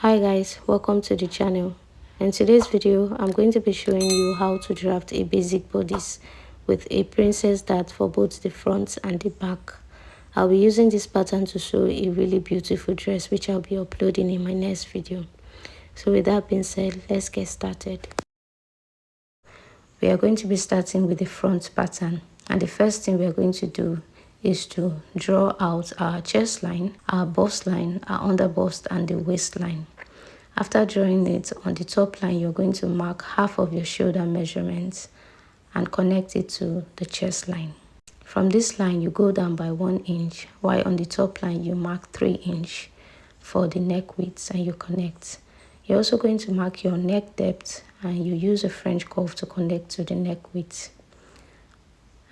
Hi guys, welcome to the channel. In today's video I'm going to be showing you how to draft a basic bodice with a princess dart for both the front and the back. I'll be using this pattern to show a really beautiful dress which I'll be uploading in my next video. So with that being said, let's get started. We are going to be starting with the front pattern, and the first thing we are going to do is to draw out our chest line, our bust line, our under bust and the waistline. After drawing it on the top line, you're going to mark half of your shoulder measurements and connect it to the chest line. From this line you go down by 1 inch, while on the top line you mark 3 inch for the neck width and you connect. You're also going to mark your neck depth and you use a French curve to connect to the neck width.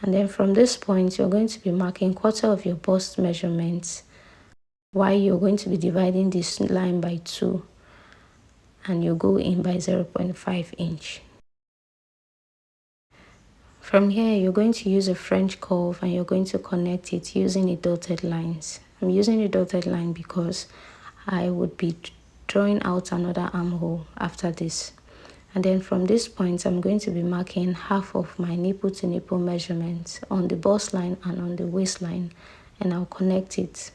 And then from this point you're going to be marking quarter of your bust measurements, while you're going to be dividing this line by 2 and you go in by 0.5 inch. From here you're going to use a French curve and you're going to connect it using the dotted lines. I'm using the dotted line because I would be drawing out another armhole after this. And then from this point I'm going to be marking half of my nipple to nipple measurements on the bust line and on the waistline, and I'll connect it.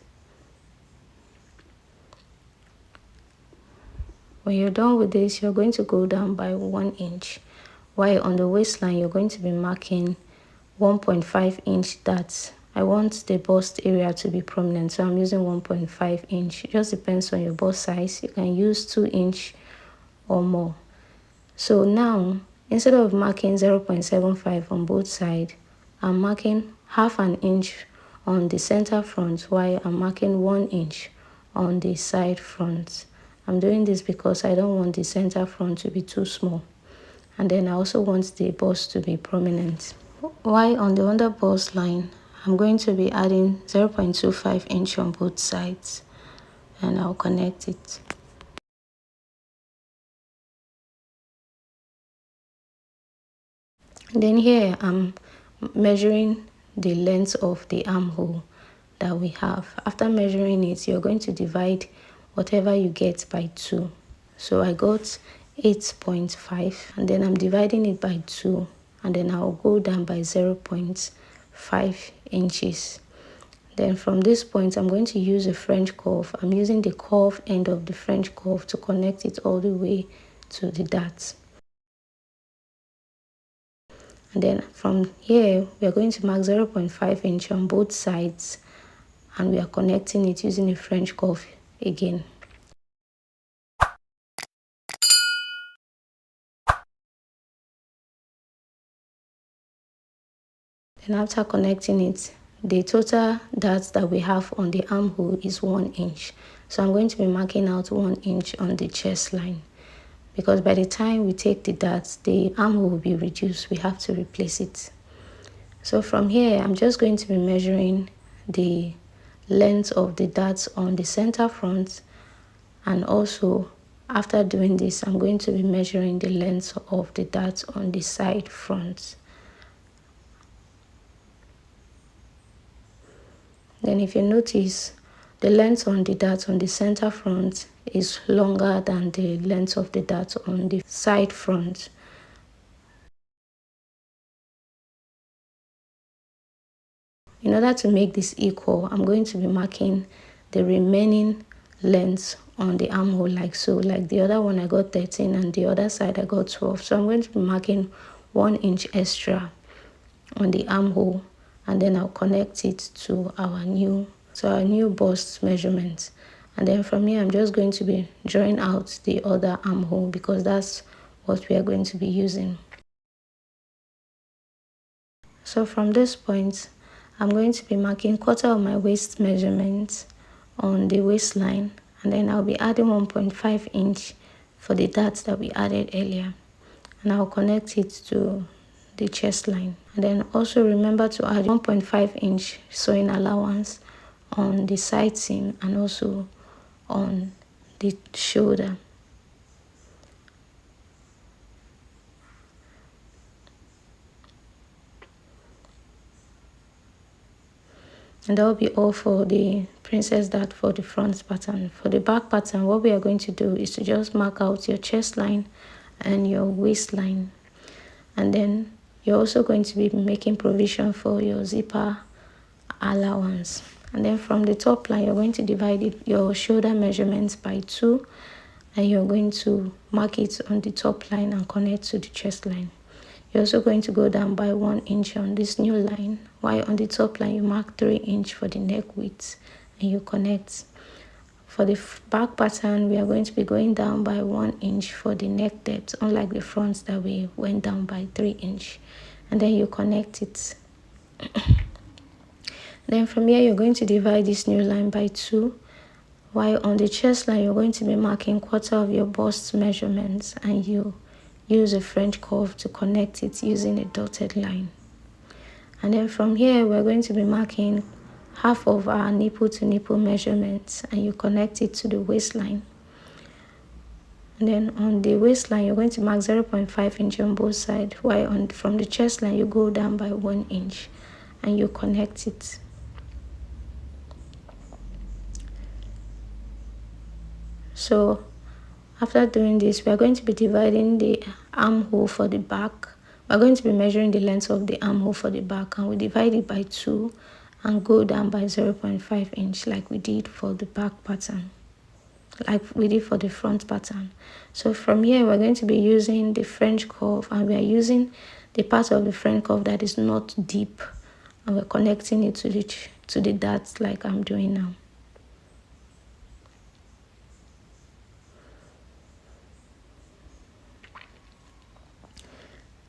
When you're done with this, you're going to go down by 1 inch, while on the waistline you're going to be marking 1.5 inch darts. I want the bust area to be prominent, so I'm using 1.5 inch. It just depends on your bust size. You can use 2 inch or more. So now, instead of marking 0.75 on both sides, I'm marking half an inch on the center front, while I'm marking 1 inch on the side front. I'm doing this because I don't want the center front to be too small, and then I also want the bust to be prominent. While on the under bust line, I'm going to be adding 0.25 inch on both sides and I'll connect it. And then here I'm measuring the length of the armhole that we have. After measuring it, you're going to divide whatever you get by 2. So I got 8.5 and then I'm dividing it by 2, and then I'll go down by 0.5 inches. Then from this point I'm going to use a French curve. I'm using the curved end of the French curve to connect it all the way to the dart. And then from here we are going to mark 0.5 inch on both sides and we are connecting it using a French curve again. Then after connecting it, the total dart that we have on the armhole is 1 inch. So I'm going to be marking out 1 inch on the chest line, because by the time we take the dart, the armhole will be reduced. We have to replace it. So from here, I'm just going to be measuring the length of the darts on the center front, and also after doing this, I'm going to be measuring the length of the darts on the side front. Then if you notice, the length on the dart on the center front is longer than the length of the dart on the side front. In order to make this equal, I'm going to be marking the remaining length on the armhole like so. Like the other one I got 13 and the other side I got 12. So I'm going to be marking 1 inch extra on the armhole, and then I'll connect it to our new bust measurement. And then from here I'm just going to be drawing out the other armhole because that's what we are going to be using. So from this point I'm going to be marking quarter of my waist measurement on the waistline, and then I'll be adding 1.5 inch for the darts that we added earlier, and I'll connect it to the chest line. And then also remember to add 1.5 inch sewing allowance on the side seam and also on the shoulder. And that will be all for the princess dart for the front pattern. For the back pattern, what we are going to do is to just mark out your chest line and your waistline, and then you're also going to be making provision for your zipper allowance. And then from the top line, you're going to divide your shoulder measurements by 2, and you're going to mark it on the top line and connect to the chest line. You're also going to go down by 1 inch on this new line, while on the top line you mark 3 inch for the neck width and you connect. For the back pattern, we are going to be going down by 1 inch for the neck depth, unlike the front that we went down by 3 inch, and then you connect it. Then from here, you're going to divide this new line by 2, while on the chest line, you're going to be marking quarter of your bust measurements, and you use a French curve to connect it using a dotted line. And then from here, we're going to be marking half of our nipple to nipple measurements, and you connect it to the waistline. And then on the waistline, you're going to mark 0.5 inch on both sides, while from the chest line, you go down by 1 inch and you connect it. So after doing this, we are going to be dividing the armhole for the back. We're going to be measuring the length of the armhole for the back, and we divide it by 2 and go down by 0.5 inch like we did for the back pattern, like we did for the front pattern. So from here, we're going to be using the French curve, and we are using the part of the French curve that is not deep, and we're connecting it to the darts like I'm doing now.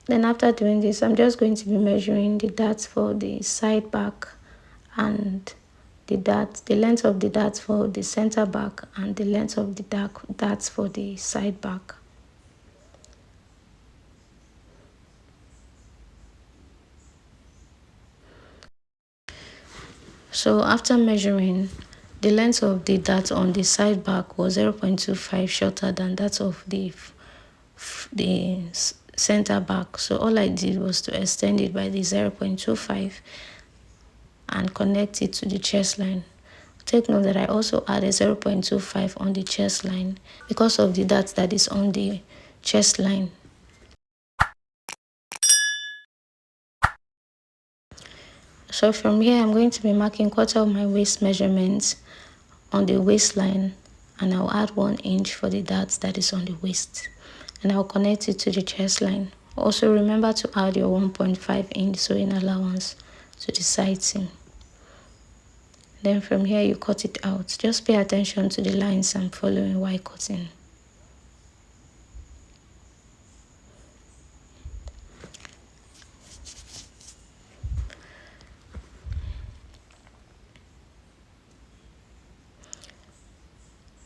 Then after doing this, I'm just going to be measuring the darts for the side back and the length of the darts for the center back and the length of the darts for the side back. So after measuring, the length of the dart on the side back was 0.25 shorter than that of the center back. So all I did was to extend it by the 0.25 and connect it to the chest line. Take note that I also added 0.25 on the chest line because of the dart that is on the chest line. So from here, I'm going to be marking quarter of my waist measurements on the waistline, and I'll add 1 inch for the dart that is on the waist, and I'll connect it to the chest line. Also remember to add your 1.5 inch sewing allowance to the side seam. Then from here, you cut it out. Just pay attention to the lines I'm following while cutting.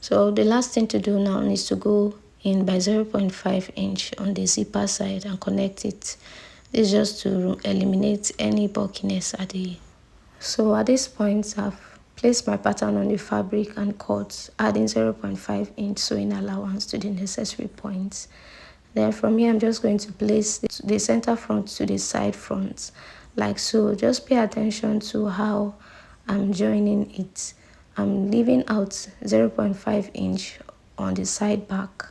So the last thing to do now is to go in by 0.5 inch on the zipper side and connect it. This is just to eliminate any bulkiness at the. So at this point, I've placed my pattern on the fabric and cut, adding 0.5 inch sewing allowance to the necessary points. Then from here, I'm just going to place the center front to the side front like so. Just pay attention to how I'm joining it. I'm leaving out 0.5 inch on the side back,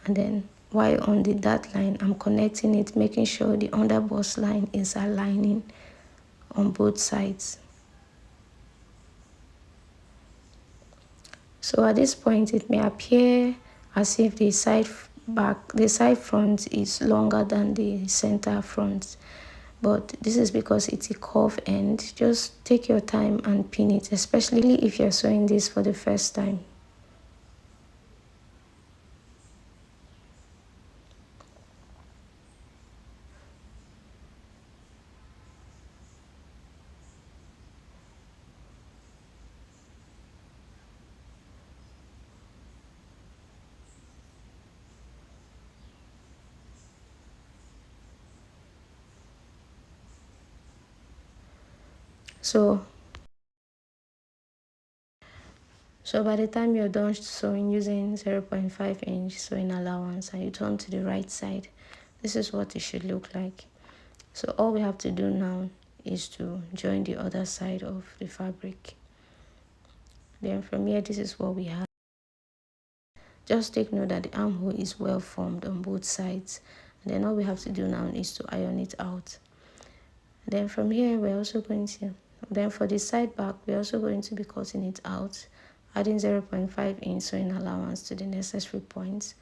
and then while on the dart line, I'm connecting it, making sure the under bust line is aligning on both sides. So at this point, it may appear as if the side front is longer than the center front, but this is because it's a curved end. Just take your time and pin it, especially if you're sewing this for the first time. So by the time you're done sewing using 0.5 inch sewing allowance and you turn to the right side, this is what it should look like. So all we have to do now is to join the other side of the fabric. Then from here, this is what we have. Just take note that the armhole is well formed on both sides. And then all we have to do now is to iron it out. Then from here, we're also going to, then for the side back, we're also going to be cutting it out, adding 0.5 inch sewing allowance to the necessary points.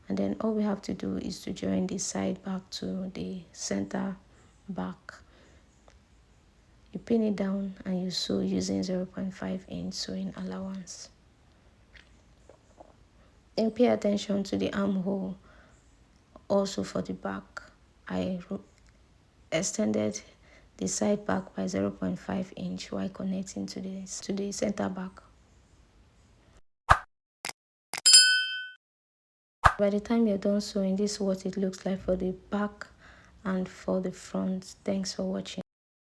And then all we have to do is to join the side back to the center back. You pin it down and you sew using 0.5 inch sewing allowance. Then pay attention to the armhole. Also for the back, I extended the side back by 0.5 inch while connecting to the center back. By the time you're done sewing, this is what it looks like for the back and for the front. Thanks for watching.